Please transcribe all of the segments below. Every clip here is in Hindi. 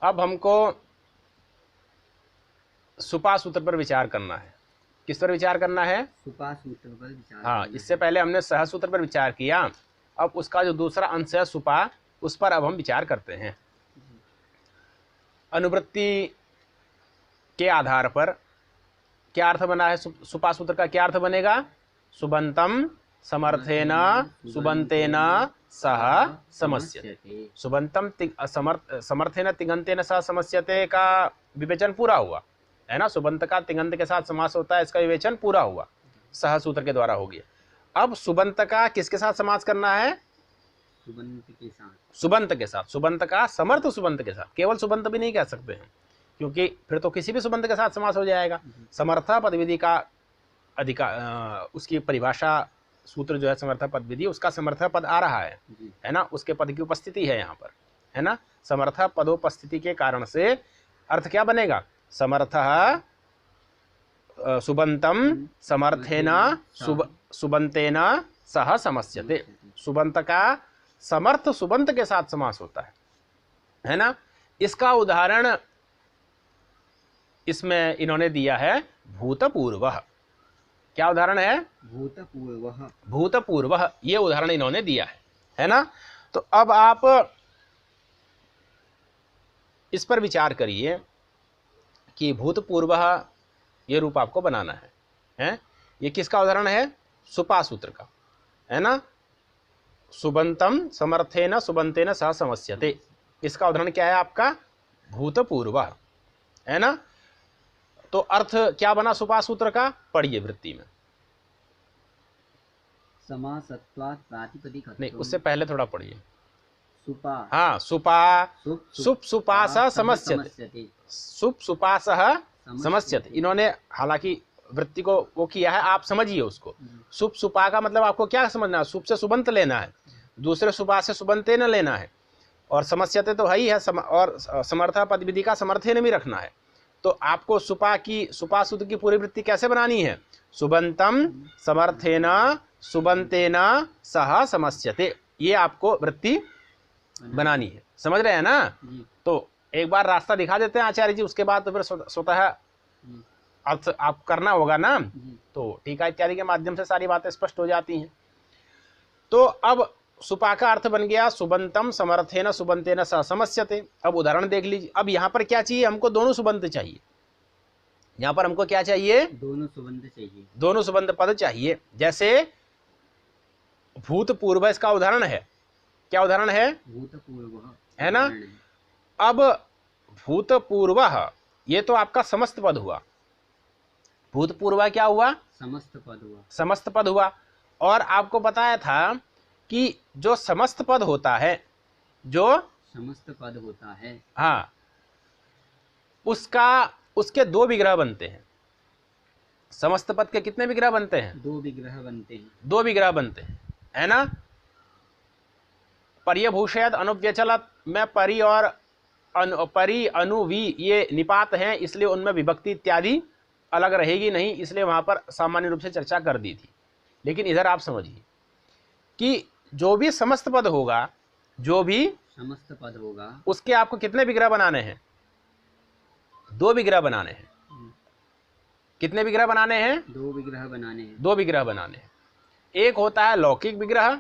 अब हमको सुपा सूत्र पर विचार करना है। किस पर विचार करना है? सुपा सूत्र पर विचार हाँ, करना इससे है। पहले हमने सह सूत्र पर विचार किया, अब उसका जो दूसरा अंश है सुपा, उस पर अब हम विचार करते हैं। अनुवृत्ति के आधार पर क्या अर्थ बना है? सुपा सूत्र का क्या अर्थ बनेगा? सुबंतम समर्थेन सुबंतेन सह समस्यते। सुबंतम समर्थेन तिङन्तेन सह समस्यते का विवेचन पूरा हुआ है ना। सुबंत का तिङन्त के साथ समास होता है, इसका विवेचन पूरा हुआ, सह सूत्र के द्वारा हो गया। अब सुबंत का किसके साथ समास करना है? सुबंत के साथ। सुबंत के साथ। सुबंत का समर्थ सुबंत के साथ, केवल सुबंत भी नहीं कह सकते हैं, क्योंकि फिर तो किसी भी सुबंत के साथ समास हो जाएगा। समर्थ पदविधि का अधिकार, उसकी परिभाषा सूत्र जो है समर्थ पद विधि, उसका समर्थ पद आ रहा है ना, उसके पद की उपस्थिति है यहाँ पर, है ना। समर्थ पदोपस्थिति के कारण से अर्थ क्या बनेगा? समर्थ सुबंतम समर्थेन सुबंतेन सह समस्यते। सुबंत का समर्थ सुबंत के साथ समास होता है ना। इसका उदाहरण इसमें इन्होंने दिया है भूतपूर्वः। क्या उदाहरण है? भूतपूर्वः। भूतपूर्वः, ये उदाहरण इन्होंने दिया है ना। तो अब आप इस पर विचार करिए कि भूतपूर्वः ये रूप आपको बनाना है? ये किसका उदाहरण है? सुपा सूत्र का, है ना। सुबंतम समर्थेन सुबंतेन सह समस्यते, इसका उदाहरण क्या है आपका? भूतपूर्वः, है ना। तो अर्थ क्या बना सुपा सूत्र का? पढ़िए वृत्ति में। समासत्वात् प्रातिपदिक। नहीं, उससे पहले थोड़ा पढ़िए। सुपा। हाँ, सुपा सुप सुपास समस्यते। सुप सुपास समस्यते। इन्होंने हालांकि वृत्ति को वो किया है, आप समझिए उसको। सुप सुपा का मतलब आपको क्या समझना है? सुप से सुबंत लेना है, दूसरे सुपा से सुबंते न लेना है, और समस्यते तो है ही है, और समर्था पद विधि का समर्थेन भी रखना है। तो आपको सुपा सूत्र की पूरी वृत्ति कैसे बनानी है? सुबंतम समर्थेन सुबंतेन सह समस्यते, ये आपको वृत्ति बनानी है। समझ रहे हैं ना? तो एक बार रास्ता दिखा देते हैं आचार्य जी, उसके बाद तो फिर स्वतः अर्थ आप करना होगा ना। तो टीका इत्यादि के माध्यम से सारी बातें स्पष्ट हो जाती हैं। तो अब सुपा का अर्थ बन गया सुबंतम समर्थेन सुबंतेन सह समस्यते। अब उदाहरण देख लीजिए। अब यहाँ पर क्या चाहिए हमको? दोनों सुबंत चाहिए। यहाँ पर हमको क्या चाहिए? दोनों सुबंत चाहिए, दोनों सुबंत पद चाहिए। जैसे भूतपूर्व इसका उदाहरण है। क्या उदाहरण है? भूतपूर्व, है ना। अब भूतपूर्व ये तो आपका समस्त पद हुआ। भूतपूर्व क्या हुआ? समस्त पद हुआ। समस्त पद हुआ। और आपको बताया था कि जो समस्त पद होता है, जो समस्त पद होता है, हाँ, उसके दो विग्रह बनते हैं। समस्त पद के कितने विग्रह बनते हैं? दो विग्रह बनते हैं। दो विग्रह बनते हैं, है ना। पर्यभूषयद अनुव्यचलत में परि और परि अनु वी ये निपात हैं, इसलिए उनमें विभक्ति इत्यादि अलग रहेगी नहीं, इसलिए वहां पर सामान्य रूप से चर्चा कर दी थी। लेकिन इधर आप समझिए कि जो भी समस्त पद होगा, जो भी समस्त पद होगा, उसके आपको कितने विग्रह बनाने हैं? दो विग्रह बनाने हैं। कितने विग्रह बनाने हैं? दो विग्रह बनाने हैं। दो विग्रह बनाने हैं। एक होता है लौकिक विग्रह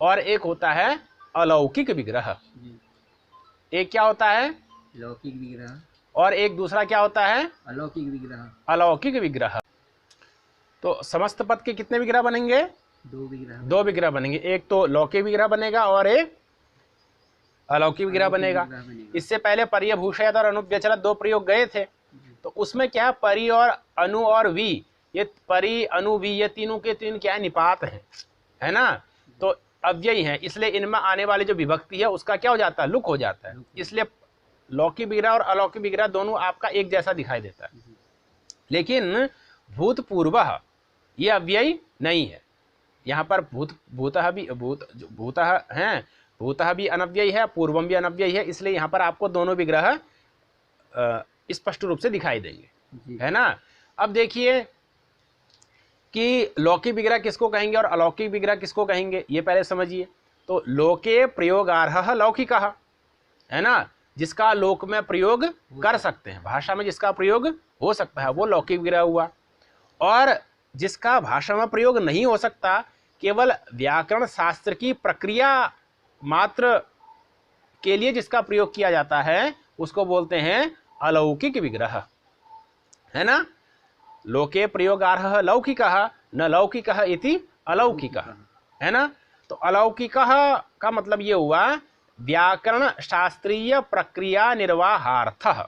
और एक होता है अलौकिक विग्रह। एक क्या होता है? लौकिक विग्रह, और एक दूसरा क्या होता है? अलौकिक विग्रह। अलौकिक विग्रह। तो समस्त पद के कितने विग्रह बनेंगे? दो विग्रह बनेंगे। एक तो लौकिक विग्रह बनेगा और एक अलौकिक विग्रह बनेगा। इससे पहले पर्यभूषयत और अनुव्यचलत दो प्रयोग गए थे। तो उसमें क्या है? परि और अनु और वी, ये परि अनु वी ये तीनों के तीन क्या है? निपात है ना। तो अव्ययी है, इसलिए इनमें आने वाली जो विभक्ति है उसका क्या हो जाता है? लुक हो जाता है। इसलिए लौकिक विग्रह और अलौकिक विग्रह दोनों आपका एक जैसा दिखाई देता है। लेकिन भूतपूर्व ये अव्ययी नहीं है। यहाँ पर भूतः भी अनव्ययी है, पूर्वम भी अनव्ययी है, इसलिए यहाँ पर आपको दोनों विग्रह स्पष्ट रूप से दिखाई देंगे, है ना। अब देखिए कि लौकिक विग्रह किसको कहेंगे और अलौकिक विग्रह किसको कहेंगे, ये पहले समझिए। तो लोके प्रयोगार्ह लौकिकः, है ना। जिसका लोक में प्रयोग कर सकते हैं, भाषा में जिसका प्रयोग हो सकता है वो लौकिक विग्रह हुआ। और जिसका भाषा में प्रयोग नहीं हो सकता, केवल व्याकरण शास्त्र की प्रक्रिया मात्र के लिए जिसका प्रयोग किया जाता है, उसको बोलते हैं अलौकिक विग्रह, है ना। लोके प्रयोगार्हः लौकिकः न लौकिकः इति अलौकिकः, है ना। तो अलौकिकः का मतलब ये हुआ व्याकरण शास्त्रीय प्रक्रिया निर्वाहार्थः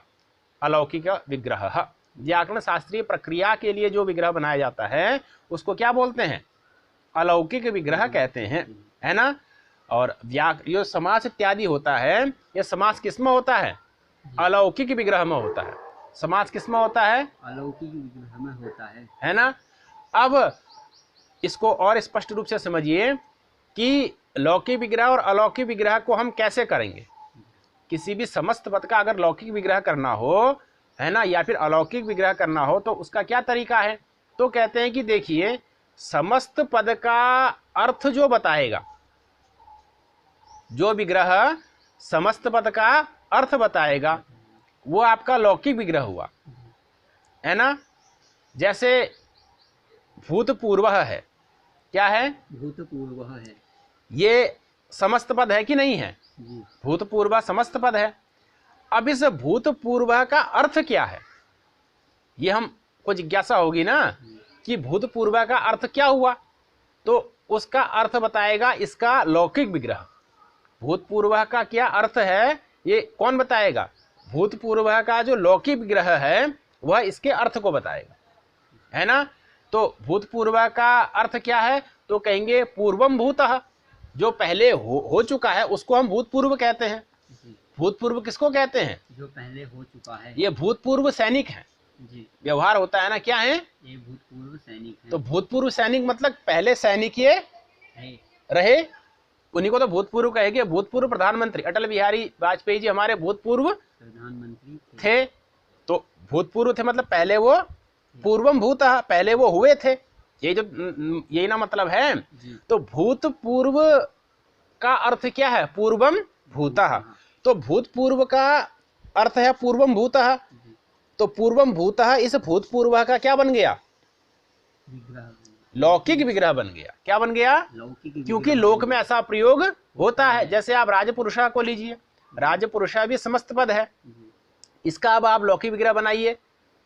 अलौकिक विग्रह। व्याकरण शास्त्रीय प्रक्रिया के लिए जो विग्रह बनाया जाता है उसको क्या बोलते हैं, अलौकिक विग्रह कहते हैं, है ना। और ये समास इत्यादि होता है, ये समास किसमें होता है, अलौकिक विग्रह में होता है। समास किसमें होता है, अलौकिक विग्रह में होता है ना। अब इसको और स्पष्ट रूप से समझिए कि लौकिक विग्रह और अलौकिक विग्रह को हम कैसे करेंगे। किसी भी समस्त पद का अगर लौकिक विग्रह करना हो, है ना, या फिर अलौकिक विग्रह करना हो तो उसका क्या तरीका है। तो कहते हैं कि देखिए, समस्त पद का अर्थ जो बताएगा, जो विग्रह समस्त पद का अर्थ बताएगा वो आपका लौकिक विग्रह हुआ, है ना। जैसे भूतपूर्वः है, क्या है, भूतपूर्वः है, ये समस्त पद है कि नहीं है, जी भूतपूर्व समस्त पद है। अब इस भूतपूर्व का अर्थ क्या है, ये हमको जिज्ञासा होगी ना कि भूतपूर्व का अर्थ क्या हुआ। तो उसका अर्थ बताएगा इसका लौकिक विग्रह। भूतपूर्व का क्या अर्थ है ये कौन बताएगा, भूतपूर्व का जो लौकिक विग्रह है वह इसके अर्थ को बताएगा, है ना। तो भूतपूर्व का अर्थ क्या है, तो कहेंगे पूर्वम भूतः, जो पहले हो चुका है उसको हम भूतपूर्व कहते हैं। भूतपूर्व किसको कहते हैं, जो पहले हो चुका है, ये भूतपूर्व सैनिक हैं, जी व्यवहार होता है ना, क्या है, ये भूतपूर्व सैनिक है। तो भूतपूर्व सैनिक मतलब पहले सैनिक ये है रहे, उन्हीं को तो भूतपूर्व कहेंगे। भूतपूर्व प्रधानमंत्री अटल बिहारी वाजपेयी जी हमारे भूतपूर्व प्रधानमंत्री थे, तो भूतपूर्व थे मतलब पहले वो पूर्वम भूतः, पहले वो हुए थे, यही ना मतलब है। जी तो भूतपूर्व का अर्थ क्या है, पूर्वम भूतः, तो भूतपूर्व का अर्थ है पूर्वम भूतः। जी तो पूर्वम भूतः इस भूतपूर्व का क्या बन गया, विग्रह, लौकिक विग्रह बन गया। क्या बन गया, लौकिक विग्रह, क्योंकि लोक में ऐसा प्रयोग होता है। जैसे आप राजपुरुषा को लीजिए, राजपुरुषा भी समस्त पद है, जी इसका अब आप लौकिक विग्रह बनाइए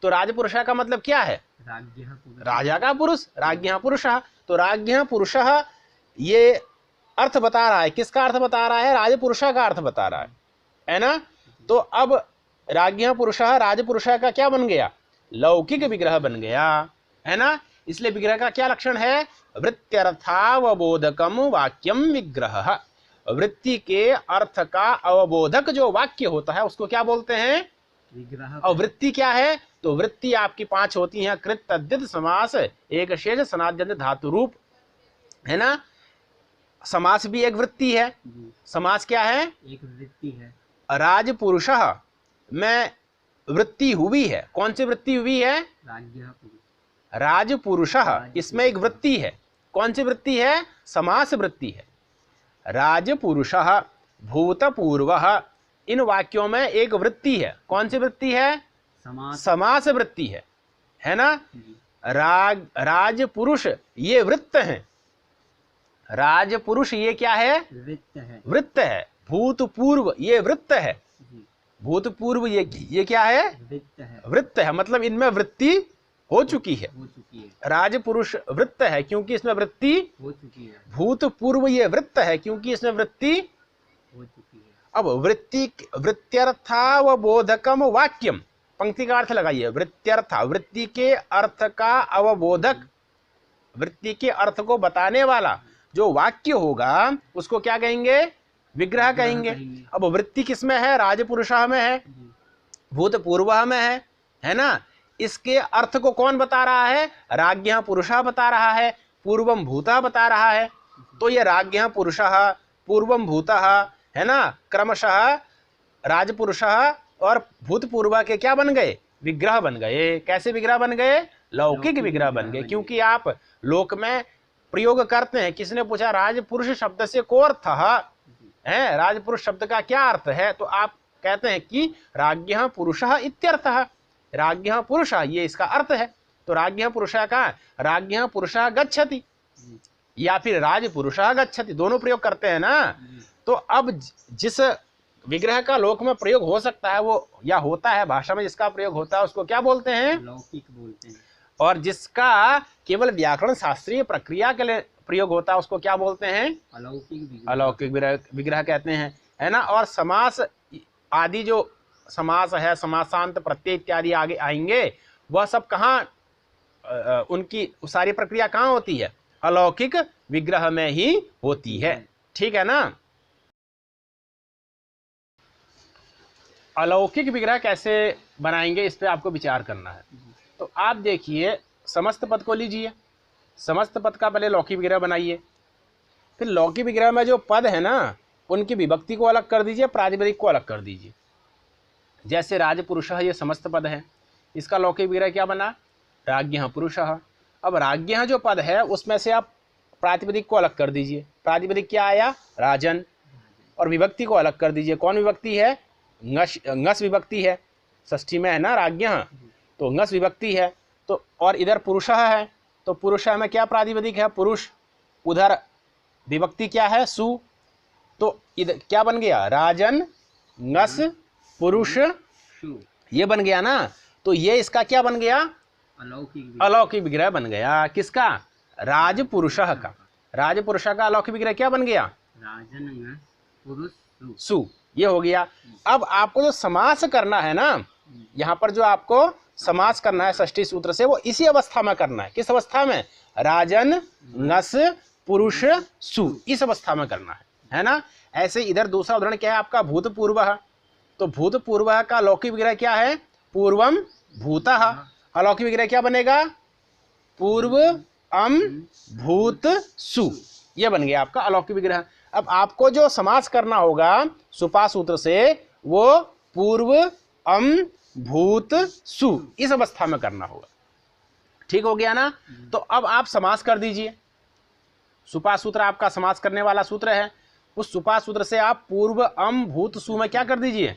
तो राजपुरुषा का मतलब क्या है, राज्ञः पुरुषः, राजा का पुरुष, राज्ञः पुरुषः। तो राज्ञः पुरुषः ये अर्थ बता रहा है, किसका अर्थ बता रहा है, राजपुरुषा का अर्थ बता रहा है ना। तो अब राज्ञः पुरुषः राजपुरुषा का क्या बन गया, लौकिक विग्रह बन गया, है ना। इसलिए विग्रह का क्या लक्षण है, वृत्त्यर्थावबोधकम वाक्यम विग्रह। वृत्ति के अर्थ का अवबोधक जो वाक्य होता है उसको क्या बोलते हैं, विग्रह। और वृत्ति क्या है, तो वृत्ति आपकी 5 होती हैं, कृत तद्धित समास एक शेष सनाद्यंत धातु रूप, है ना। समास भी एक वृत्ति है। जी समास क्या है, एक वृत्ति है, राजपुरुषः में वृत्ति हुई है, कौन सी वृत्ति हुई है, राज्ञः पुरुष, राजपुरुषः, इसमें एक वृत्ति है, कौन सी वृत्ति है, समास वृत्ति है। राजपुरुषः भूतपूर्वः, इन वाक्यों में एक वृत्ति है, कौन सी वृत्ति है, समास, समास वृत्ति है ना। जी राजपुरुष ये वृत्त हैं, राजपुरुष ये क्या है, वृत्त है, वृत्त है। भूतपूर्व ये वृत्त है, जी भूतपूर्व ये क्या है, वृत्त है, वृत्त है, मतलब इनमें वृत्ति हो चुकी है। हो चुकी है, राजपुरुष वृत्त है क्योंकि इसमें वृत्ति, हो चुकी है, भूतपूर्व ये वृत्त है क्योंकि इसमें वृत्ति हो चुकी है। अब वृत्त्यर्थावबोधकम वाक्यम, पंक्ति का अर्थ लगाइए, वृत्त्यर्थ वृत्ति के अर्थ का अवबोधक, वृत्ति के अर्थ को बताने वाला जो वाक्य होगा उसको क्या कहेंगे, विग्रह कहेंगे। अब वृत्ति किसमें है, राजपुरुषः में है, जी भूतपूर्वः में है ना। इसके अर्थ को कौन बता रहा है, राज्ञः पुरुषः बता रहा है, पूर्वम भूतः बता रहा है। तो ये राज्ञः पुरुषः पूर्वम भूतः है ना, क्रमशः राजपुरुषः और भूतपूर्व के क्या बन गए, विग्रह बन गए। कैसे विग्रह बन गए, लौकिक विग्रह बन गए, क्योंकि आप लोक में प्रयोग करते हैं। किसने पूछा राजपुरुष शब्द से को अर्थ है, राजपुरुष शब्द का क्या अर्थ है, तो आप कहते हैं कि राज्ञः पुरुषः इत्यर्थः, राज्ञः पुरुषः ये इसका अर्थ है। तो राज्ञः पुरुषः का राज्ञः पुरुषः गच्छति या फिर राज पुरुषः गच्छति, दोनों प्रयोग करते हैं ना। तो अब जिस विग्रह का लोक में प्रयोग हो सकता है वो या होता है, भाषा में जिसका प्रयोग होता है उसको क्या बोलते हैं? लौकिक बोलते हैं। और जिसका केवल व्याकरण शास्त्रीय प्रक्रिया के लिए प्रयोग होता है उसको क्या बोलते हैं? अलौकिक अलौकिक विग्रह कहते हैं, है ना। और समास आदि जो समास है, समासांत प्रत्यय इत्यादि आगे आएंगे, वह सब कहाँ उनकी सारी प्रक्रिया कहाँ होती है? अलौकिक विग्रह में ही होती है, ठीक है ना। अलौकिक विग्रह कैसे बनाएंगे इस पे आपको विचार करना है। तो आप देखिए समस्त पद को लीजिए, समस्त पद का पहले लौकिक विग्रह बनाइए, फिर लौकिक विग्रह में जो पद है ना उनकी विभक्ति को अलग कर दीजिए, प्रातिपदिक को अलग कर दीजिए। जैसे राजपुरुषः ये समस्त पद है, इसका लौकिक विग्रह क्या बना? राज्ञः पुरुषः। अब राज्ञः जो पद है उसमें से आप प्रातिपदिक को अलग कर दीजिए, प्रातिपदिक क्या आया? राजन। और विभक्ति को अलग कर दीजिए, कौन विभक्ति है? ngस विभक्ति है, षष्ठी में है ना राज्ञः, तो ngस विभक्ति है। तो और इधर पुरुषः है, तो पुरुषः में क्या प्रातिपदिक है? पुरुष। उधर विभक्ति क्या है? सु। तो इधर क्या बन गया? राजन ngस पुरुष ये बन गया ना। तो ये इसका क्या बन गया? अलौकिक विग्रह बन गया। किसका? राजपुरुषः का। राजपुरुषः का अलौकिक विग्रह क्या बन गया? राजन पुरुष सु, ये हो गया। अब आपको जो समास करना है ना, यहाँ पर जो आपको समास करना है षष्ठी सूत्र से, वो इसी अवस्था में करना है। किस अवस्था में? राजन ngस पुरुष सु, इस अवस्था में करना है ना। ऐसे इधर दूसरा उदाहरण क्या है आपका? भूतपूर्वः। तो भूतपूर्वः का लौकिक विग्रह क्या है? पूर्वम भूतः। अलौकिक विग्रह क्या बनेगा? पूर्व अम भूत सु, ये बन गया आपका अलौकिक विग्रह। अब आपको जो समास करना होगा सुपा सूत्र से, वो पूर्व अम भूत सु इस अवस्था में करना होगा, ठीक हो गया ना। तो अब आप समास कर दीजिए। सुपा सूत्र आपका समास करने वाला सूत्र है, उस सुपा सूत्र से आप पूर्व अम भूत सु में क्या कर दीजिए?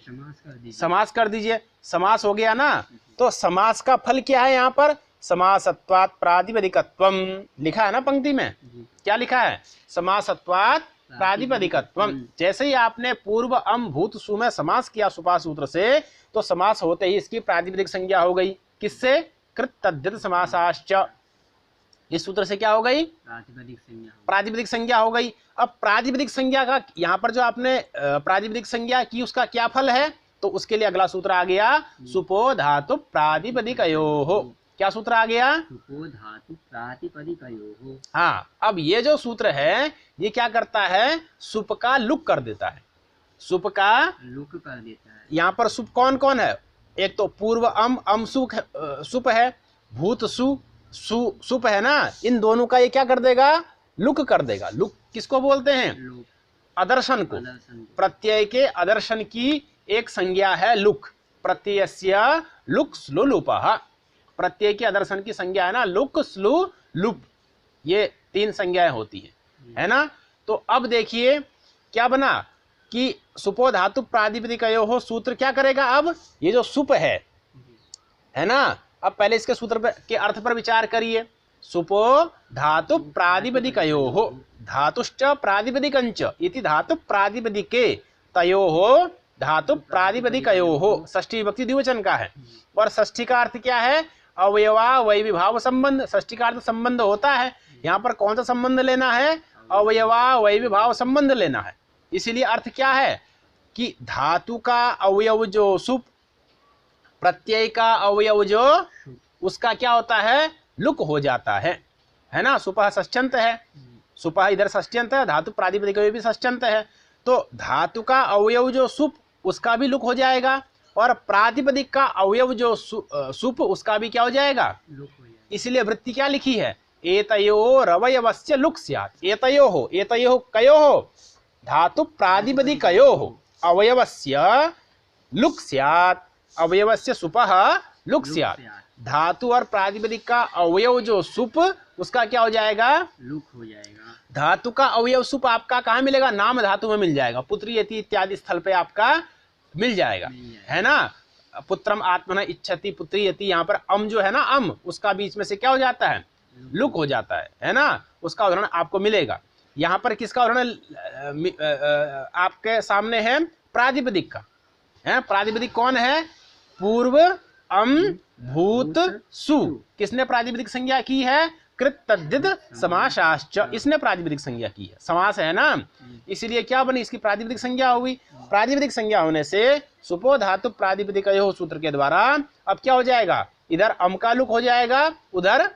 समास कर दीजिए। समास हो गया ना। तो समास का फल क्या है? यहाँ पर समासत्वात् प्रातिपदिकत्वम लिखा है ना पंक्ति में। क्या लिखा है? समासत्वात् प्रातिपदिकत्वम। जैसे ही आपने पूर्व अम भूत सु में समास किया सुपा सूत्र से, तो समास होते ही इसकी प्रातिपदिक संज्ञा हो गई। किससे? कृत तद्धित समासाश्च। इस सूत्र से क्या हो गई? प्रातिपदिक संज्ञा हो गई। अब प्रातिपदिक संज्ञा का यहाँ पर जो आपने प्रातिपदिक संज्ञा की उसका क्या फल है? तो उसके लिए अगला सूत्र आ गया सुपो धातु प्रातिपदिकयोः। क्या सूत्र आ गया? सुपो धातु प्रातिपदिकयोः। हाँ, अब ये जो सूत्र है ये क्या करता है? सुप का लुक कर देता है। सुप का लुक कर देता है। यहाँ पर सुप कौन कौन है? एक तो पूर्व अम सुप है, भूत सु सुप है ना। इन दोनों का ये क्या कर देगा? लुक कर देगा। लुक किसको बोलते हैं? अदर्शन को। प्रत्यय के अदर्शन की एक संज्ञा है लुक। प्रत्ययस्य लुक स्लु लुपः। प्रत्यय के अदर्शन की संज्ञा है ना लुक स्लु लुप, ये तीन संज्ञाएं होती है ना। तो अब देखिए क्या बना कि सुपो धातु प्रातिपदिकयोः सूत्र क्या करेगा? अब ये जो सुप है ना, अब पहले इसके सूत्र पर के अर्थ पर विचार करिए। सुपो धातु प्रातिपदिकयोः, धातुश्च प्रातिपदिकञ्च इति धातु प्रातिपदिके तयोः धातु प्रातिपदिकयोः। षष्ठी विभक्ति द्विवचन का है। और षष्ठी का अर्थ क्या है? अवयवा वैविभाव संबंध। षष्ठी का अर्थ संबंध होता है। यहाँ पर कौन सा संबंध लेना है? अवयवा वैविभाव संबंध लेना है। इसीलिए अर्थ क्या है कि धातु का अवयव जो सुप, प्रत्यय का अवयव जो उसका क्या होता है? लुक हो जाता है ना। सुपः षष्ठ्यंत है, सुपः इधर षष्ठ्यंत है, धातु प्रातिपदिक भी षष्ठ्यंत है। तो धातु का अवयव जो सुप उसका भी लुक हो जाएगा, और प्रातिपदिक का अवयव जो सुप उसका भी क्या हो जाएगा? इसलिए वृत्ति क्या लिखी है? एतयोः अवयवस्य लुक स्यात्। एतयोः कयोः? धातु प्रातिपदिकयोः अवयवस्य लुक स्यात्। अवयवस्य सुपः लुक स्यात्। धातु और प्रातिपदिक का अवयव जो सुप उसका क्या हो जाएगा? लुक हो जाएगा। धातु का अवयव सुप आपका कहाँ मिलेगा? नाम धातु में मिल जाएगा। पुत्री यति इत्यादि स्थल पे आपका मिल जाएगा, मिल जाएगा। है ना। पुत्रम आत्मन इच्छति पुत्री यति, यहाँ पर अम जो है ना, अम उसका बीच में से क्या हो जाता है, लुक हो जाता है ना। उसका उदाहरण आपको मिलेगा। यहाँ पर किसका उदाहरण आपके सामने है, प्रातिपदिक का है। प्रातिपदिक कौन है, पूर्व अम भूत सु। किसने प्रातिपदिक संज्ञा की है, कृत तद्धित समासाश्च, इसने प्रातिपदिक संज्ञा की है। समास है ना, इसीलिए क्या बनी, इसकी प्रातिपदिक संज्ञा हुई। प्रातिपदिक संज्ञा होने से सुपो धातु प्रातिपदिकयोः सूत्र के द्वारा अब क्या हो जाएगा, इधर अम का लुक हो जाएगा, उधर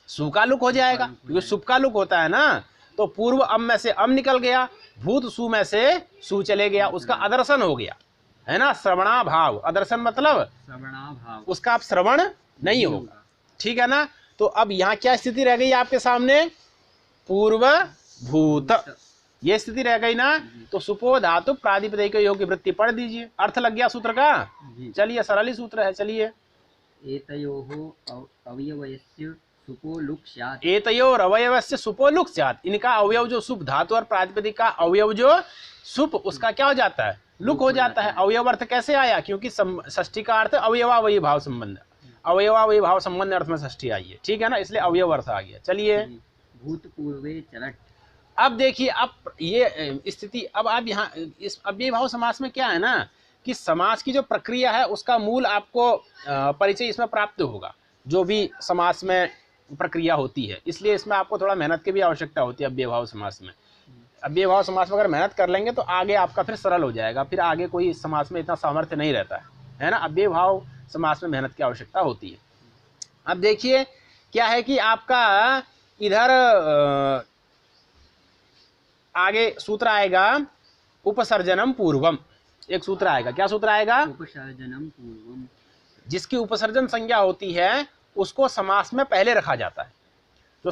सु का लुक हो जाएगा, क्योंकि सुप का लुक होता है ना। तो पूर्व अम में से अम निकल गया, भूत सु में से सु चले गया, उसका अदर्शन हो गया, है ना। श्रवणा भाव, अदर्शन मतलब श्रवणाभाव, उसका आप श्रवण नहीं होगा, ठीक है ना। तो अब यहाँ क्या स्थिति रह गई आपके सामने, पूर्व भूत, ये स्थिति रह गई ना। तो सुपो धातु प्रातिपदिकयोः की वृत्ति पढ़ दीजिए, अर्थ लग गया सूत्र का। चलिए सरल ही सूत्र है, चलिए। एतयोः अवयवस्य सुपो लुक् स्यात्, एतयोर अवयवस्य सुपो लुक् स्यात्, इनका अवयव जो सुप धातु और प्रातिपदिक का अवयव जो सुप, उसका क्या हो जाता है, लुक हो जाता है। अवयव अर्थ कैसे आया, क्योंकि षष्ठी का अर्थ अवयवावयी भाव संबंध, अवयवावयी भाव संबंध अर्थ में षष्ठी आई है, ठीक है ना, इसलिए अवयव अर्थ आ गया। चलिए भूतपूर्वे चरट, अब देखिए, अब ये स्थिति, अब आप यहाँ इस अव्ययी भाव समास में क्या है ना, कि समास की जो प्रक्रिया है उसका मूल आपको परिचय इसमें प्राप्त होगा, जो भी समास में प्रक्रिया होती है। इसलिए इसमें आपको थोड़ा मेहनत की भी आवश्यकता होती है अव्ययी भाव समास में। अव्ययी भाव समास में अगर मेहनत कर लेंगे तो आगे आपका फिर सरल हो जाएगा, फिर आगे कोई समास में इतना सामर्थ्य नहीं रहता है ना। अव्ययी भाव समास में मेहनत की आवश्यकता होती है। अब देखिए क्या है कि आपका इधर आगे सूत्र आएगा उपसर्जनम पूर्वम, एक सूत्र आएगा, क्या सूत्र आएगा, उपसर्जनम पूर्वम, जिसकी उपसर्जन संज्ञा होती है उसको समास में पहले रखा जाता है। जो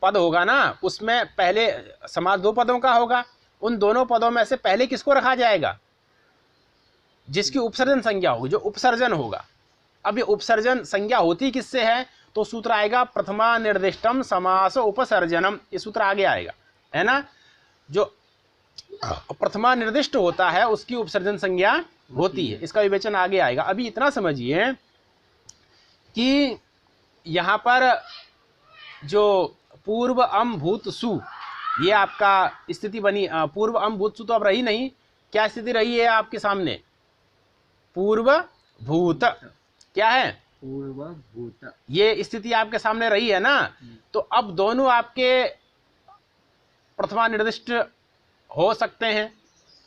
पद होगा ना उसमें पहले, समास दो पदों का होगा, उन दोनों पदों में से पहले किसको रखा जाएगा, जिसकी उपसर्जन संज्ञा होगी, जो उपसर्जन होगा। अब ये उपसर्जन संज्ञा होती किससे है, तो सूत्र आएगा प्रथमा निर्दिष्टम समास उपसर्जनम, ये सूत्र आगे आएगा, है ना। जो प्रथमा निर्दिष्ट होता है उसकी उपसर्जन संज्ञा होती है, इसका विवेचन आगे आएगा। अभी इतना समझिए कि यहाँ पर जो पूर्व अम भूत सु, ये आपका स्थिति बनी। पूर्व अम भूत सु तो अब रही नहीं, क्या स्थिति रही है आपके सामने, पूर्व भूत, क्या है, पूर्व भूत, ये स्थिति आपके सामने रही है ना। तो अब दोनों आपके प्रथमा निर्दिष्ट हो सकते हैं,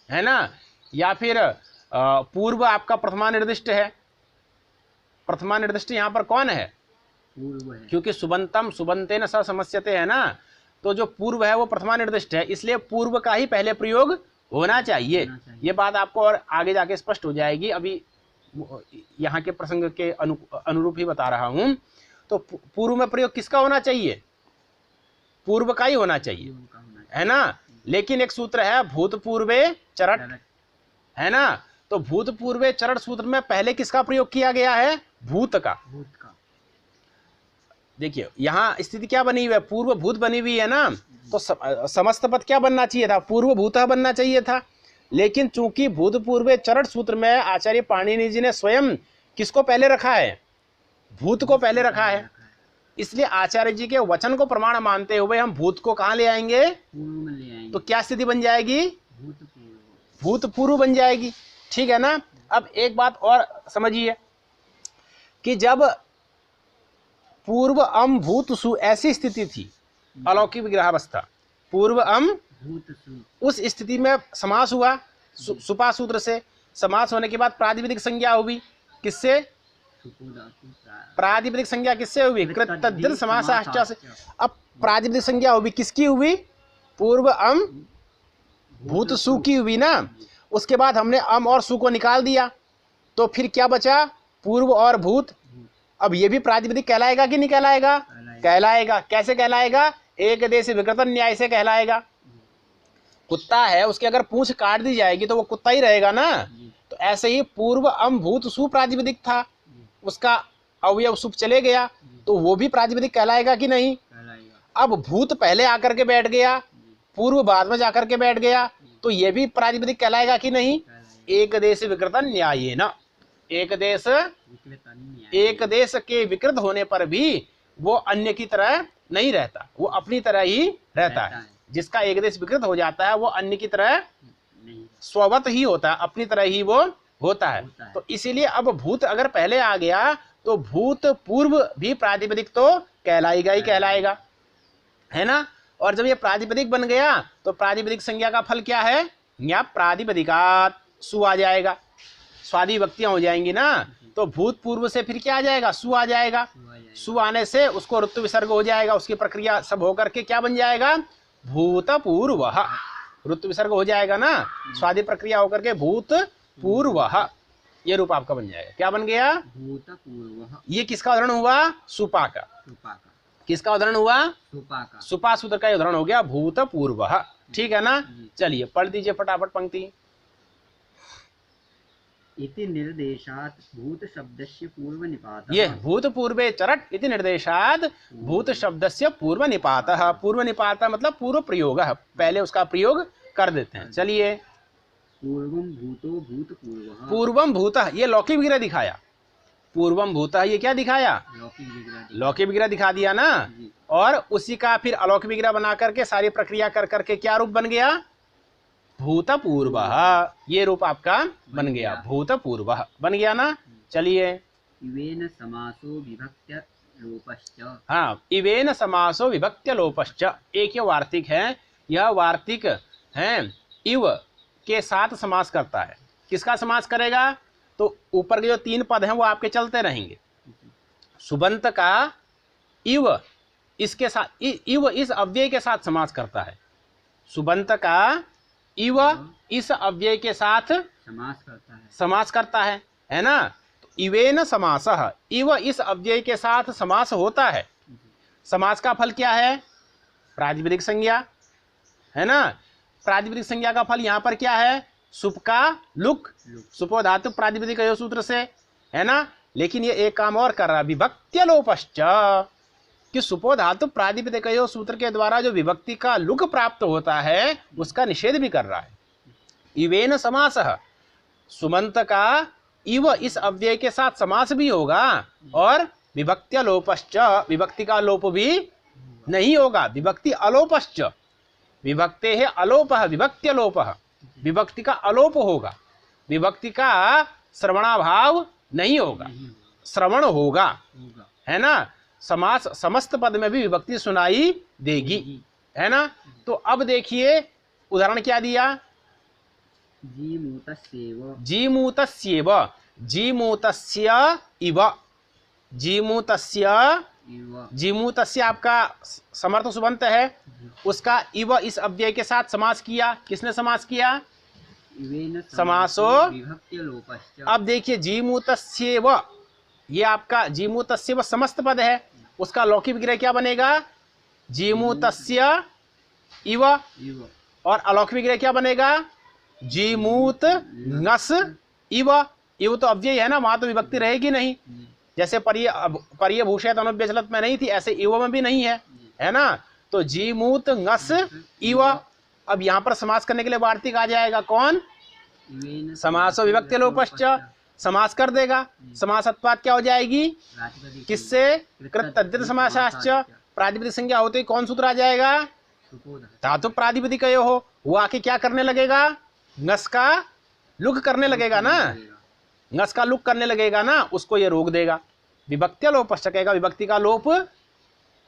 है ना, या फिर पूर्व आपका प्रथमा निर्दिष्ट है। प्रथमा निर्दिष्ट यहाँ पर कौन है, पूर्व है, क्योंकि सुबंतम सुबंतेन स समस्यते है ना, तो जो पूर्व है वो प्रथमा निर्दिष्ट है, इसलिए पूर्व का ही पहले प्रयोग होना चाहिए। ये बात आपको और आगे जाके स्पष्ट हो जाएगी, अभी यहाँ के प्रसंग के अनुरूप ही बता रहा हूँ। तो पूर्व में प्रयोग किसका होना चाहिए, पूर्व का ही होना चाहिए, है ना। लेकिन एक सूत्र है भूतपूर्वे चरट, है ना। तो भूतपूर्वे चरट सूत्र में पहले किसका प्रयोग किया गया है, भूत का। देखिए यहाँ स्थिति क्या बनी हुई है, पूर्व भूत बनी हुई है ना। तो समस्त पद क्या बनना चाहिए था, पूर्व भूत बनना चाहिए था। लेकिन चूंकि भूतपूर्वे चरट सूत्र में आचार्य पाणिनि जी ने स्वयं किसको पहले रखा है, भूत को पहले रखा है, इसलिए आचार्य जी के वचन को प्रमाण मानते हुए हम भूत को कहाँ ले आएंगे, पूर्व में ले आएंगे। तो क्या स्थिति बन जाएगी, भूतपूर्व, भूतपूर्व बन जाएगी, ठीक है ना। अब एक बात और समझिए कि जब पूर्व अम भूत सु ऐसी स्थिति थी, अलौकिक विग्रहावस्था, पूर्व अम भूत सु, उस स्थिति में समास हुआ सुपा सूत्र से। समास होने के बाद प्रातिपदिक संज्ञा हुई, किससे, प्रातिपदिक संज्ञा किससे हुई, कृत तद्धित समासाश्च से। अब प्रातिपदिक संज्ञा हुई किसकी हुई, पूर्व अम भूत सु की हुई ना। उसके बाद हमने अम और सु को निकाल दिया, तो फिर क्या बचा, पूर्व और भूत। अब ये भी प्रातिपदिक कहलाएगा कि नहीं कहलाएगा, कहलाएगा। कैसे कहलाएगा, एक देश विकृत न्याय से कहलाएगा। कुत्ता है, उसकी अगर पूंछ काट दी जाएगी तो वो कुत्ता ही रहेगा ना। तो ऐसे ही पूर्व अम भूत सु प्रातिपदिक था, उसका अवयव सुप चले गया, तो वो भी प्रातिपदिक कहलाएगा कि नहीं। अब भूत पहले आकर के बैठ गया, पूर्व बाद में जाकर के बैठ गया, तो ये भी प्रातिपदिक कहलाएगा कि नहीं, एक देश विकृत न्यायेन, एक देश विकृत अन्य एक देश के विकृत होने पर भी वो अन्य की तरह नहीं रहता, वो अपनी तरह ही रहता है। जिसका एक देश विकृत हो जाता है वो अन्य की तरह नहीं स्ववत ही होता है, अपनी तरह ही वो होता है। तो इसीलिए अब भूत अगर पहले आ गया तो भूत पूर्व भी प्रातिपदिक तो कहलाएगा ही कहलाएगा, है ना। और जब ये प्रातिपदिक बन गया तो प्रातिपदिक संज्ञा का फल क्या है, यहाँ प्रातिपदिकात सु आ जाएगा, स्वादि विभक्तियां हो जाएंगी ना। तो भूत पूर्व से फिर क्या आ जाएगा, सु आ जाएगा। सु आने से उसको ऋतु विसर्ग हो जाएगा, उसकी प्रक्रिया सब होकर के क्या बन जाएगा, भूतपूर्व, ऋतु विसर्ग हो जाएगा ना, स्वादि प्रक्रिया होकर के भूतपूर्व, ये रूप आपका बन जाएगा। क्या बन गया, भूतपूर्व। ये किसका उदाहरण हुआ, सुपा का। किसका उदाहरण हुआ, सुपा का। सुपा सूत्र का उदाहरण हो गया भूतपूर्व। ठीक है ना। चलिए पढ़ दीजिए फटाफट पंक्ति। इति निर्देशात भूत शब्दस्य पूर्व निपातः। ये भूतपूर्वे चरट इति निर्देशात भूत शब्दस्य पूर्व निपातः। पूर्व निपातः मतलब पूर्व प्रयोग, पहले उसका प्रयोग कर देते हैं। चलिए पूर्वम भूतो भूतपूर्वः। पूर्वम भूतः, ये लौकिक विग्रह दिखाया। पूर्वम भूतः ये क्या दिखाया, लौकिक विग्रह दिखा दिया ना। और उसी का फिर अलौकिक विग्रह बना करके सारी प्रक्रिया कर करके क्या रूप बन गया, भूतपूर्व। ये रूप आपका बन गया, भूतपूर्व बन गया ना। चलिए इवेन समासो विभक्त्य लोपश्च। हाँ, इवेन समासो विभक्त्य लोपश्च, एक ये वार्तिक है, यह वार्तिक है इव के साथ समास करता है। किसका समास करेगा, तो ऊपर के जो तीन पद हैं वो आपके चलते रहेंगे। सुबंत का इव इसके साथ, इव इस अव्यय के साथ समास करता है। सुबंत का इव इस अव्यय के साथ समास करता है ना। तो इवेन समासः, इव इस अव्यय के साथ समास होता है। समास का फल क्या है, प्रातिपदिक संज्ञा, है ना। प्रातिपदिक संज्ञा का फल यहाँ पर क्या है, सुप का लुक, सुपो धातु प्रातिपदिक सूत्र से, है ना। लेकिन ये एक काम और कर रहा है, विभक्त्य लोपश्च, कि सुपो धातु प्रातिपदिक सूत्र के द्वारा जो विभक्ति का लुक प्राप्त होता है उसका निषेध भी कर रहा है। इवेन समासः, सुमंत का इव इस अव्यय के साथ समास भी होगा और विभक्त्य लोपश्च, विभक्ति का लोप भी नहीं होगा। विभक्ति अलोपश्च, विभक्ते है अलोप, विभक्त्य लोप, विभक्ति का अलोप होगा, विभक्ति का श्रवणाभाव नहीं होगा, श्रवण होगा, है ना। समास समस्त पद में भी विभक्ति सुनाई देगी, है ना। तो अब देखिए उदाहरण क्या दिया, जीमूतस्येव, जीमूतस्येव, जीमूतस्य इव, जीमूतस्य, जीमूतस्य आपका समर्थ सुबंत है, उसका इव इस अव्यय के साथ समास किया। किसने समास किया, समासो विभक्त्य लोपश्च। अब देखिए जीमूतस्येव, ये आपका जीमूतस्येव समस्त पद है, उसका लौकिक विग्रह क्या बनेगा, जीमूतस्य इव, और अलौकिक विग्रह क्या बनेगा, जीमूत नस इव। इव तो अव्यय है ना, वहां तो विभक्ति रहेगी नहीं। जैसे परिय भूषयत अनुव्यचलत में नहीं थी, ऐसे इव में भी नहीं है ना। तो जीमूत नस इव। अब यहाँ पर समास करने के लिए वार्तिक आ जाएगा, कौन, समासो विभक्त्य लोपश्च, समास कर देगा। समासत्वात् क्या हो जाएगी, किससे, कृत समासाश्च। प्रातिपदिक संज्ञा होते ही कौन सूत्र आ जाएगा, धातु प्रातिपदिक हो। वो आके क्या करने लगेगा, नस का लुक करने लगेगा ना, नस का लुक करने लगेगा ना, उसको ये रोक देगा। विभक्त्य लोपश्च कहेगा, विभक्ति का लोप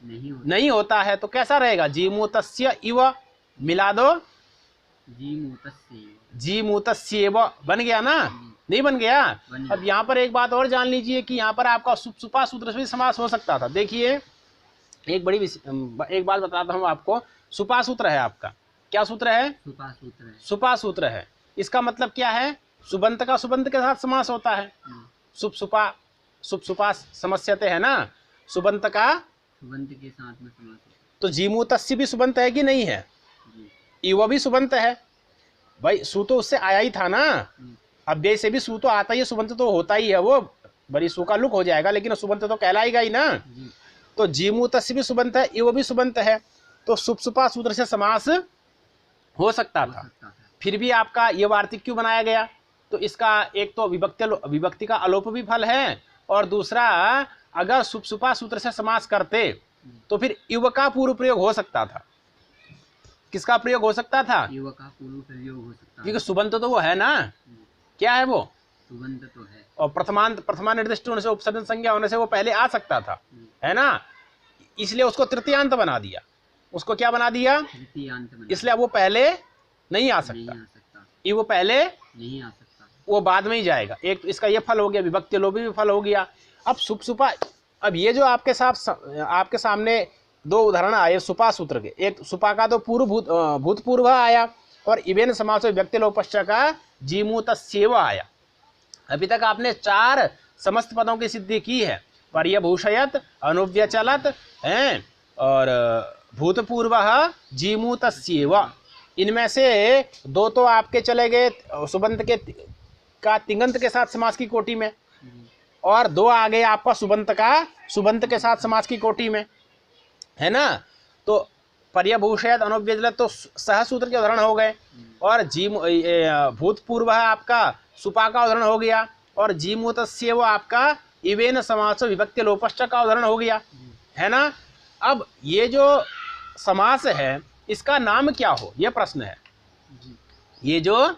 नहीं होता है। तो कैसा रहेगा, जीमूतस्य इव, मिला दो, जीमूतस्येव बन गया ना, नहीं बन गया। अब यहाँ पर एक बात और जान लीजिए कि यहाँ पर आपका सुपा सूत्र से भी समास हो सकता था। देखिए एक बात बताता हूँ आपको, सुपा सूत्र है आपका, क्या सूत्र है, सुपा सूत्र है। इसका मतलब क्या है, सुबंत का सुबंत के साथ समास होता है। सुप सुपा समस्यते है ना, सुबंत का सुबंत के साथ में समास। तो जीमूतस्य भी सुबंत है कि नहीं है, इव भी सुबंत है भाई, सु तो उससे आया ही था ना, अव्यय से भी सु तो आता ही है, सुबंत तो होता ही है, वो बड़ी सु का लुक हो जाएगा, लेकिन सुबंत तो कहलाएगा ही ना। तो जीमूतस्य भी सुबंत है, इव भी सुबंत है, तो सुपा सूत्र से समास हो सकता था। फिर भी आपका ये वार्तिक क्यों बनाया गया, तो इसका एक तो विभक्ति का अलोप भी फल है, और दूसरा अगर सुप सुपा सूत्र से समास करते तो फिर इव का पूर्व प्रयोग हो सकता था। किसका प्रयोग हो सकता था? इव का पूर्व प्रयोग हो सकता, क्योंकि सुबंत तो वो है ना, क्या है वो? सुबंत तो है, और प्रथमा निर्दिष्ट होने से, उपसर्जन संज्ञा होने से वो पहले आ सकता था, है ना, इसलिए उसको तृतीयांत बना दिया। उसको क्या बना दिया? तृतीयांत बना, इसलिए वो पहले नहीं आ सकता, ये वो पहले नहीं आ सकता, वो बाद में ही जाएगा। एक तो इसका ये फल हो गया, विभक्ति लोभी भी फल हो गया। अब सुप सुपा, अब ये जो आपके सामने दो उदाहरण आए सुपा सूत्र के, एक सुपा का तो भूतपूर्व आया, और इवेन समास व्यक्ति लोपश्च का जीमूतस्येव आया। अभी तक आपने 4 समस्त पदों की सिद्धि की है, पर्यभूषयत, अनुव्यचलत हैं, और भूतपूर्व जीमूतस्येव। इनमें से 2 तो आपके चले गए सुबंत का तिङंत के साथ समास की कोटि में, और 2 आ गए आपका सुबंत के साथ समास की कोटि में, है ना। तो पर्यभूषयत, अनुव्यचलत तो सहसूत्र के उदाहरण हो गए, और भूतपूर्व आपका सुपा का उदाहरण हो गया, और जीमूतस्य वो आपका इवेन समास विभक्ति लोपश्च का उदाहरण हो गया, है ना। अब ये जो समास है इसका नाम क्या हो, ये प्रश्न है। ये जो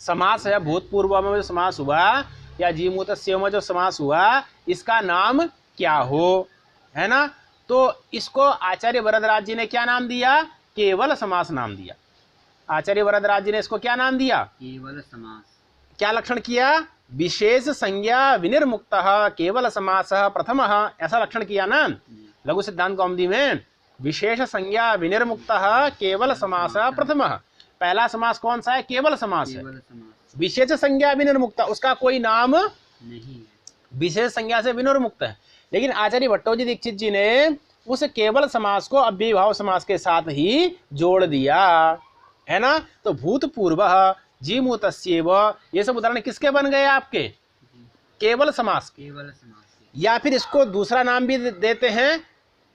समास है, भूतपूर्व में जो समास हुआ या जीमूतस्य में जो समास हुआ, इसका नाम क्या हो, है ना। तो इसको आचार्य वरदराज जी ने क्या नाम दिया? केवल समास नाम दिया। आचार्य वरदराज जी ने इसको क्या नाम दिया? केवल समास। क्या लक्षण किया? विशेष संज्ञा विनिर्मुक्त केवल समास प्रथमः, ऐसा लक्षण किया ना लघु सिद्धांत कौमुदी में। विशेष संज्ञा विनिर्मुक्त केवल समास प्रथमः। पहला समास कौन सा है? केवल समास है। विशेष संज्ञा विनिर्मुक्त, उसका कोई नाम नहीं, विशेष संज्ञा से विनिर्मुक्त है। लेकिन आचार्य भट्टोजी दीक्षित जी ने उस केवल समास को अव्ययी भाव समास के साथ ही जोड़ दिया, है ना। तो भूतपूर्व, जीमूतस्येव, ये सब उदाहरण किसके बन गए आपके? केवल समास के। केवल समास के। या फिर इसको दूसरा नाम भी देते हैं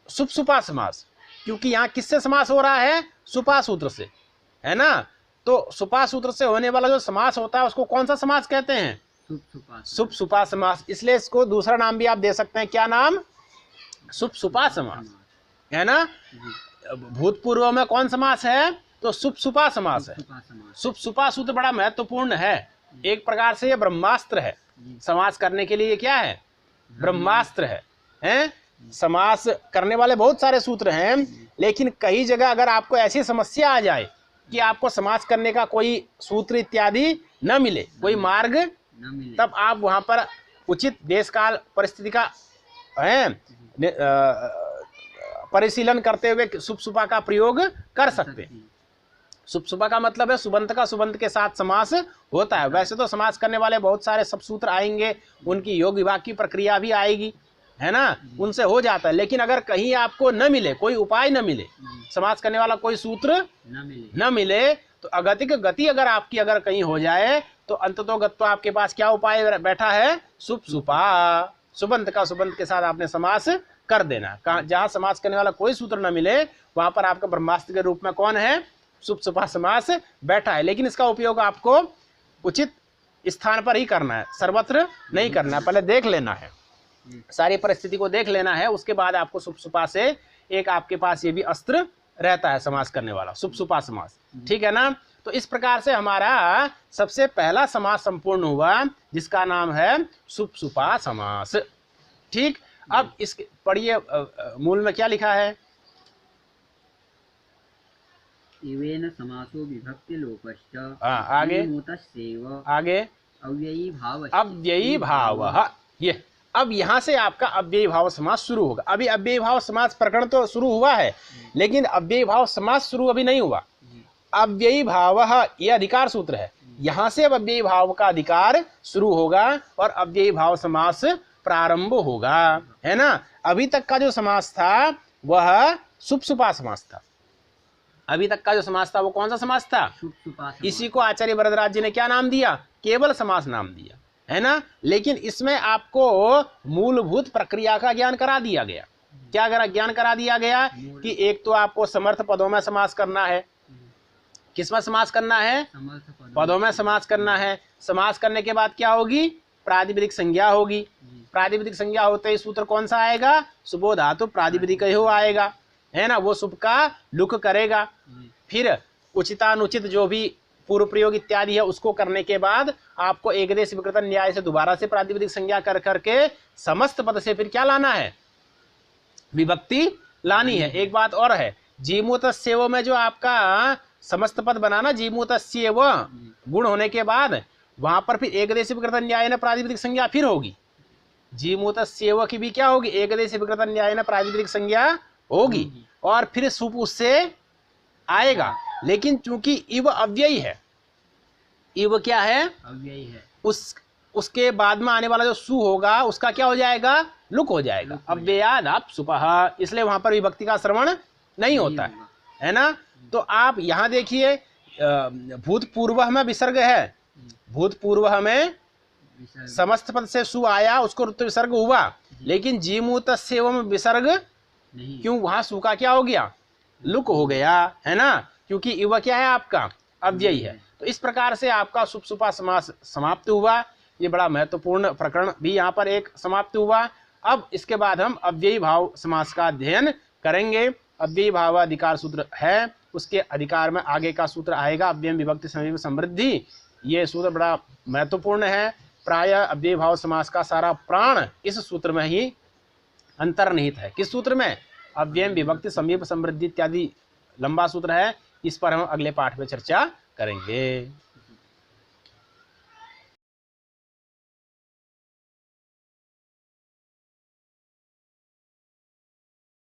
सुप सुपा समास, क्योंकि यहाँ किससे समास हो रहा है? सुपा सूत्र से, है ना। तो सुपा सूत्र से होने वाला जो समास होता है उसको कौन सा समास कहते हैं? सुप सुपा समास। इसलिए इसको दूसरा नाम भी आप दे सकते हैं, क्या नाम? सुप सुपा समास, है ना। भूतपूर्व में कौन समास है? तो सुप सुपा समास है। सुप सुपा सूत्र बड़ा महत्वपूर्ण है, एक प्रकार से ये ब्रह्मास्त्र है समास करने के लिए। क्या है? ब्रह्मास्त्र है, हैं? समास करने वाले बहुत सारे सूत्र हैं, लेकिन कई जगह अगर आपको ऐसी समस्या आ जाए कि आपको समास करने का कोई सूत्र इत्यादि न मिले, कोई मार्ग, तब आप वहां पर उचित देश काल परिस्थिति का परिशीलन करते हुए सुप सुपा का प्रयोग कर सकते हैं। सुप सुपा का मतलब है सुबंत का सुबंत के साथ समास होता है। वैसे तो समास करने वाले बहुत सारे सब सूत्र आएंगे, उनकी योग विभाग की प्रक्रिया भी आएगी, है ना, उनसे हो जाता है। लेकिन अगर कहीं आपको न मिले, कोई उपाय न मिले, समास करने वाला कोई सूत्र न मिले, तो अगतिक गति अगर आपकी अगर कहीं हो जाए, तो अंततोगत्वा आपके पास क्या उपाय बैठा है? सुप सुपा, सुबंत का सुबंत के साथ आपने समास कर देना। जहां समास करने वाला कोई सूत्र न मिले, वहां पर आपका ब्रह्मास्त्र के रूप में कौन है? सुप सुपा समास बैठा है। लेकिन इसका उपयोग आपको उचित स्थान पर ही करना है, सर्वत्र नहीं करना है। पहले देख लेना है, सारी परिस्थिति को देख लेना है, उसके बाद आपको सुप सुपा से एक आपके पास ये भी अस्त्र रहता है समास करने वाला, सुप सुपा समास, ठीक है ना। तो इस प्रकार से हमारा सबसे पहला समास संपूर्ण हुआ, जिसका नाम है सुप सुपा समास। ठीक, अब इसके पढ़िए मूल में क्या लिखा है? इवेन समासो विभक्ति लोपश्च, आगे आगे अव्ययी भाव, अव्ययी भाव। ये अब यहाँ से आपका अव्ययी भाव समास शुरू होगा। अभी अव्ययी भाव समास प्रकरण तो शुरू हुआ है, लेकिन अव्ययी भाव समास शुरू अभी नहीं हुआ। अव्ययी भाव ये अधिकार सूत्र है, यहाँ से अब अव्ययी भाव का अधिकार शुरू होगा और अव्ययी भाव समास प्रारंभ होगा, है ना। अभी तक का जो समास था वह सुप सुपा समास था। अभी तक का जो समास था वो कौन सा समास था? इसी को आचार्य वरदराज जी ने क्या नाम दिया? केवल समास नाम दिया, है ना। लेकिन इसमें आपको मूलभूत प्रक्रिया का ज्ञान करा दिया गया। क्या ज्ञान करा दिया गया? कि एक तो आपको समर्थ पदों में समास करना है, किसमें समास करना है? समर्थ पदों पदों में समास करना है। समास करने के बाद क्या होगी? प्रातिपदिक संज्ञा होगी। जी। प्रातिपदिक संज्ञा होते ही सूत्र कौन सा आएगा? सुबो धातु प्रातिपदिक ही आएगा, है ना, वो सुब का लुक करेगा। जी। फिर उचितानुचित जो भी पूर्व प्रयोग इत्यादि है उसको करने के बाद आपको एकदेश विकृतन न्याय से दोबारा से प्रातिपदिक संज्ञा कर करके समस्त पद से फिर क्या लाना है? विभक्ति लानी है। एक बात और है, जीमूतस्येव में जो आपका समस्त पद बनाना, जीमूतस्येव गुण होने के बाद वहां पर फिर एकदेश विकृतन न्याय न प्रातिपदिक संज्ञा फिर होगी। जीमूतस्येव की भी क्या होगी? एकदेश विकृतन न्याय न प्रातिपदिक संज्ञा होगी और फिर सुप उससे आएगा। लेकिन चूंकि इव अव्ययी है, इव क्या है? अव्ययी है। उसके बाद में आने वाला जो सु होगा उसका क्या हो जाएगा? लुक हो जाएगा। अव्ययाद आप सुपह, इसलिए वहां पर विभक्ति का श्रवण नहीं होता है ना। तो आप यहाँ देखिए, भूतपूर्व में विसर्ग है, भूतपूर्व में समस्त पद से सु आया, उसको ऋतु विसर्ग हुआ, लेकिन जीमूतस्येव में विसर्ग नहीं। क्यों? वहां सु का क्या हो गया? लुक हो गया, है ना, क्योंकि इव क्या है आपका? अव्ययी है। तो इस प्रकार से आपका सुप सुपा समास समाप्त हुआ। ये बड़ा महत्वपूर्ण प्रकरण भी यहाँ पर एक समाप्त हुआ। अब इसके बाद हम अव्ययी भाव समास का अध्ययन करेंगे। अव्ययी भाव अधिकार सूत्र है, उसके अधिकार में आगे का सूत्र आएगा, अव्ययम विभक्ति समीप समृद्धि। ये सूत्र बड़ा महत्वपूर्ण है। प्राय अव्ययी भाव समास का सारा प्राण इस सूत्र में ही अंतर्निहित है। किस सूत्र में? अव्ययम विभक्ति समीप समृद्धि इत्यादि लंबा सूत्र है। इस पर हम अगले पाठ में चर्चा करेंगे।